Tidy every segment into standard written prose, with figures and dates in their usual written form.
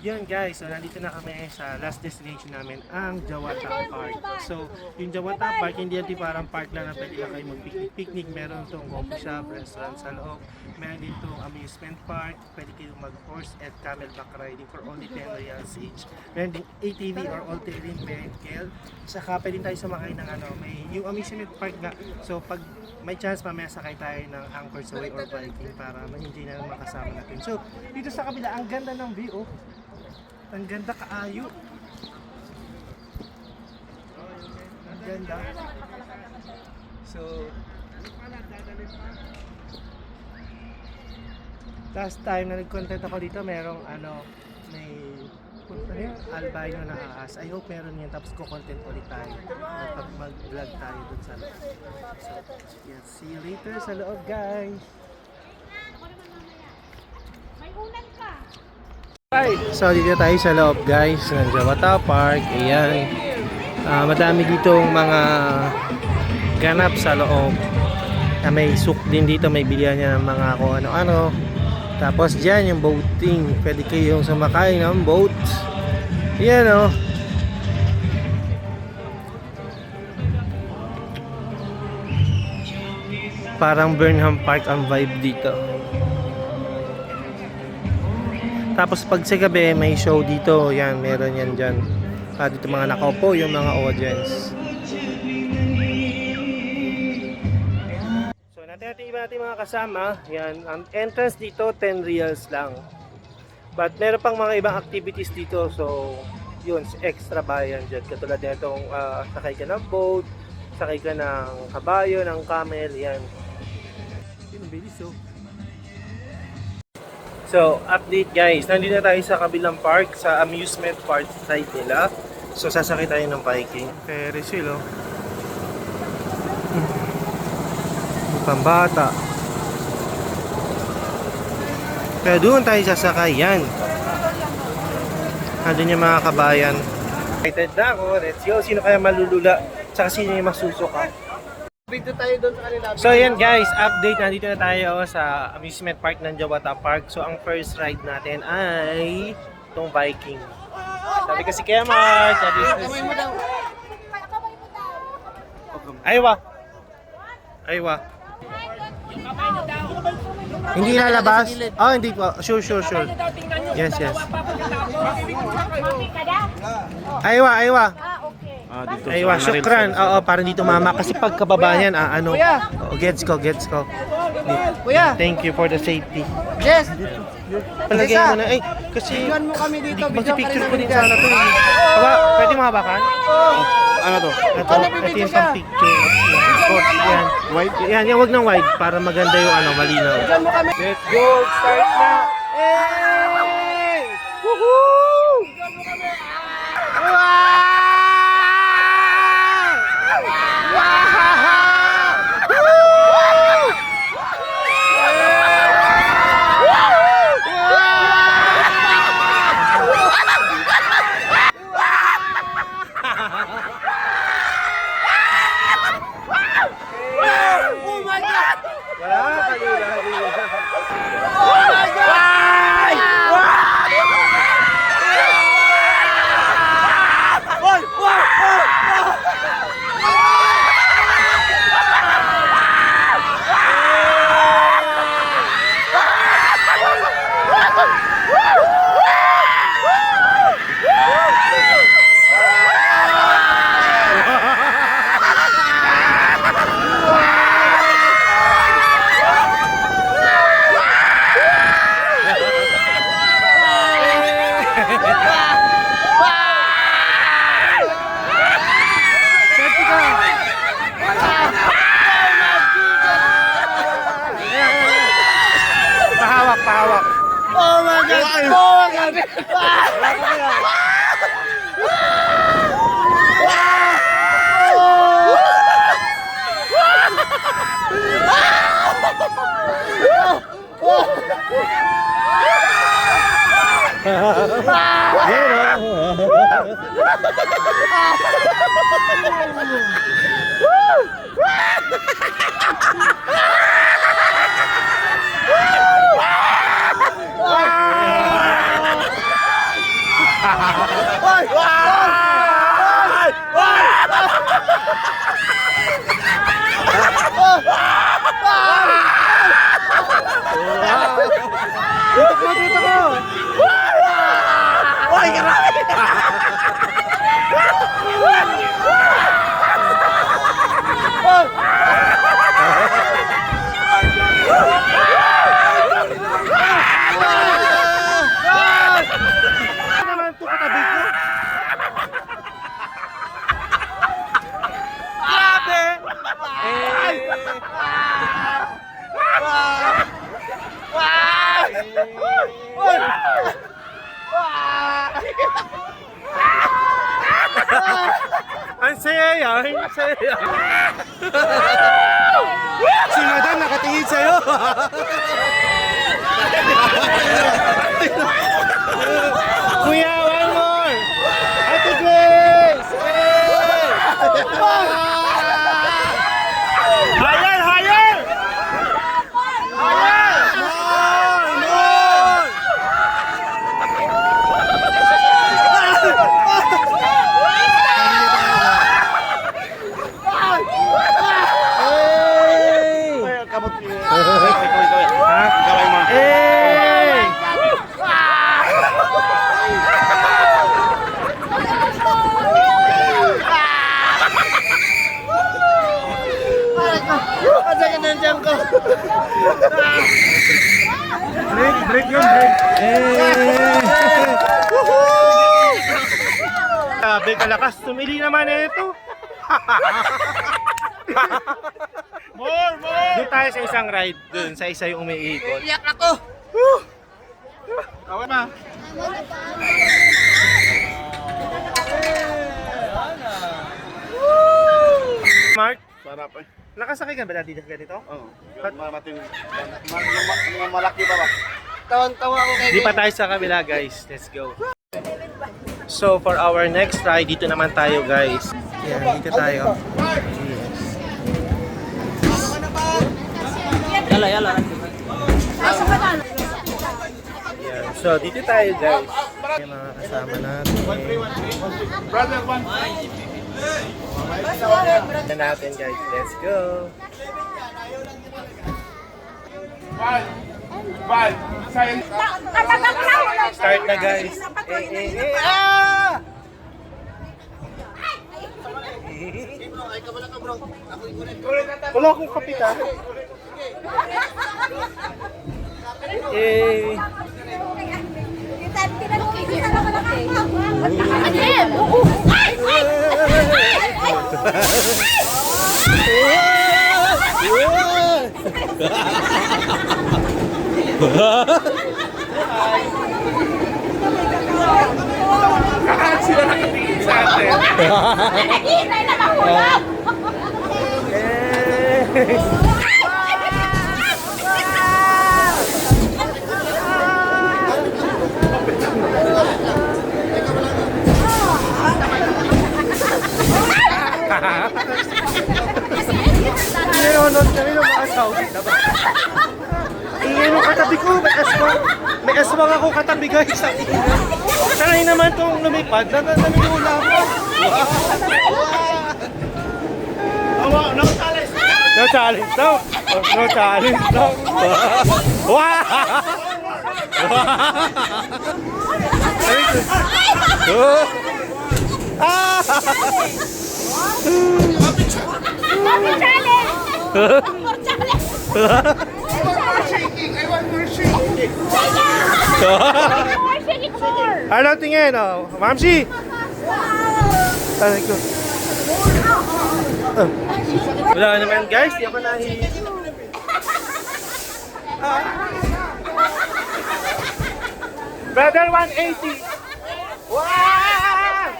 Yan guys, so nandito na kami sa last destination namin, ang Jawata Park. So, yung Jawata Park, hindi yan parang park lang na pwede lang kayo mag-picnic. Meron itong coffee shop, restaurant sa loob. Meron din itong amusement park. Pwede kayong mag-horse and camelback riding for only 10 reals each. Meron din ATV or all-terrain vehicle. Saka pwede tayo sumakay ng may yung amusement park nga. So, pag may chance mamaya sakay tayo ng Anchor's Way or Viking para ma-enjoy na ng makasama natin. So, dito sa kabila, ang ganda ng view. Ang ganda kaayo. Ang ganda. So, last time na nag-content ako dito, merong may albino na ahas. I hope meron yan. Tapos ko-content ulit tayo. Mag-vlog tayo dun sa loob. So, yeah, see you later sa loob, guys. May unan ka. Right. So dito tayo sa loob guys ng Jawata Park. Ayan. Madami ditong mga ganap sa loob. May souk din dito, may bilihan niya ng mga kung ano-ano. Tapos dyan yung boating. Pwede kayong sumakay ng boat. Ayan o. Parang Burnham Park ang vibe dito. Tapos pag sa gabi may show dito, yan, meron yan dyan. Dito mga nakaupo, yung mga audience. So natin iba natin mga kasama, yan, ang entrance dito 10 reals lang. But meron pang mga ibang activities dito, so yun, extra bayan dyan. Katulad na itong sakay ka ng boat, sakay ka ng kabayo, ng camel, yan. Yun, bilis oh. So, update guys, nandito na tayo sa kabilang park, sa amusement park side nila. So, sasakay tayo ng Viking. Ferris wheel, oh. Pambata. Kaya doon tayo sasakay, yan. Nandun yung mga kabayan. Excited na ako, let's go. Sino kaya malulula? Tsaka sino yung masusuka? Dito tayo doon sa kanila. So yan guys, update, nandito na tayo sa amusement park ng Jawata Park. So ang first ride natin ay itong Viking. Sabi kasi kaya Mark, Kamay mo daw. aywa. Aywa. Hindi lalabas? Oh, hindi po. Sure. Yes. Aywa. Ah, okay. Aywa, syukran. Oo, para dito mama. Kasi pagkababa niyan, gets ko. Kuya! Thank you for the safety. Yes! Palagyan mo na. Eh, kasi Bigyan mo kami dito. magpipicture ko din sana to. Pwede mo habakan? Ano to? Ito yung pang picture. Yan. White? Yan, wag ng wide para maganda yung malinaw. Bigyan mo kami. Let's go! Start na! Hey! Woohoo! Bigyan mo kami. Oh my God! Wala, kalula. Oh my God! Pahawak. Oh my God! Oh my God! Woo! Dito ko! Uy, grabe! Ano naman ito katabi ko? Grabe! Ang saya yan! Ang saya yan! Si Madam nakatingin sa'yo! Kuya, one more! Ate Grace! Higher! Higher! Hey! Kasi ka nandiyan ko! Break yun, break. Grabe kalakas, tumili naman na ito. More! Doon tayo sa isang ride, doon sa isa yung umiikot. Iyak ako! Kawan ma. Mark, Sarap eh. nakasakay ka ba dati ganito? Oo. Mga malaki pa ba? Tawan-tawa ako kay Di pa tayo sa kabila guys, let's go. So for our next ride, dito naman tayo guys. Yan, dito tayo. Yala. Yan. So dito tayo guys. Yung mga kasama natin. Brother, one. Yan natin guys, let's go. Bal. Science. Start na guys. Ah! Wala akong kapitan. Eh. Sila nakatingin sa atin. Nanonood kami ng mga Saudi. Ingay nung katabi ko, may aswang. May aswang ako katabi guys. Ang ingay. Sanay naman itong lumipad. Nananula ako. No challenge. No challenge daw. No challenge daw. Wow! Ah! Shaking. I want more shaking. Ano tingin? Oh, Mamsi! Aray ko. Wala naman guys, di ako nahihiya. Brother 180! Wow!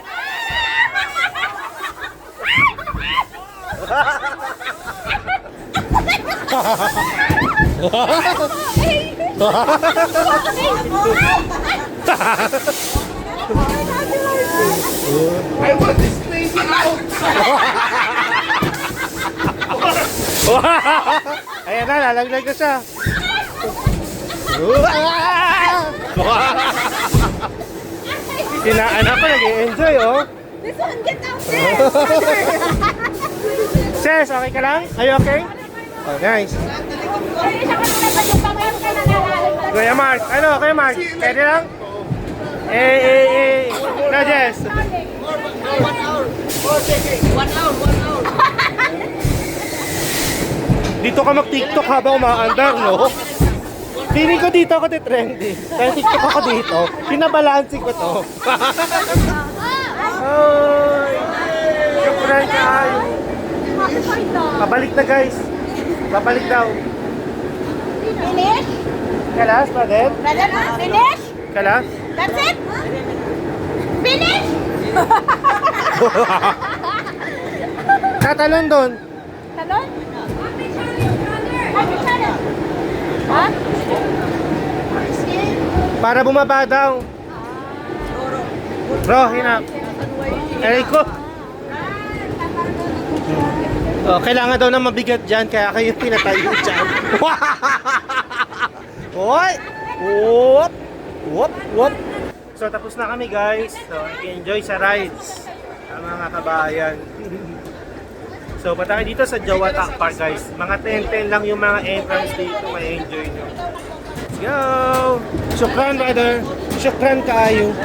I want this lady out. Ayan na, lalaglag na siya. Sina anak ko nag-enjoy, oh. This one, get out there! Ses, okay ka lang? Are you okay? Oh, nice. Ay, isa ka na ba yung pangyan ka na nalalag? Kuya Mark, ano, Kuya Mark? Pwede lang? No, Jess. 1 hour. 1 hour. Dito ka mag-TikTok habang umaandar, no? Feeling ko dito ako trending. Kaya TikTok ako dito. Pinabalansin ko to. Oy! Shukran kayo. Pabalik na, guys. Babalik daw. Finish? Kalas, brother? Brother, finish? Kalas? That's it? Finish? Tatalon doon. Talon? Ha? Para bumaba daw. Bro, hinap. Aray ko. Oh, kailangan daw na mabigat dyan, kaya kayo pinatayo dyan. Hoy! Whoop! Whoop! Whoop! So, tapos na kami, guys. So, enjoy sa rides. Ang mga kabayan. So, pa tayo dito sa Jawata Park, guys. Mga 10-10 lang yung mga entrance dito. May enjoy nyo. Let's go! Shukran, brother. Shukran kaayo.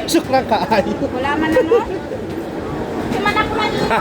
Shukran kaayo. Wala man ano? Di man ako malino.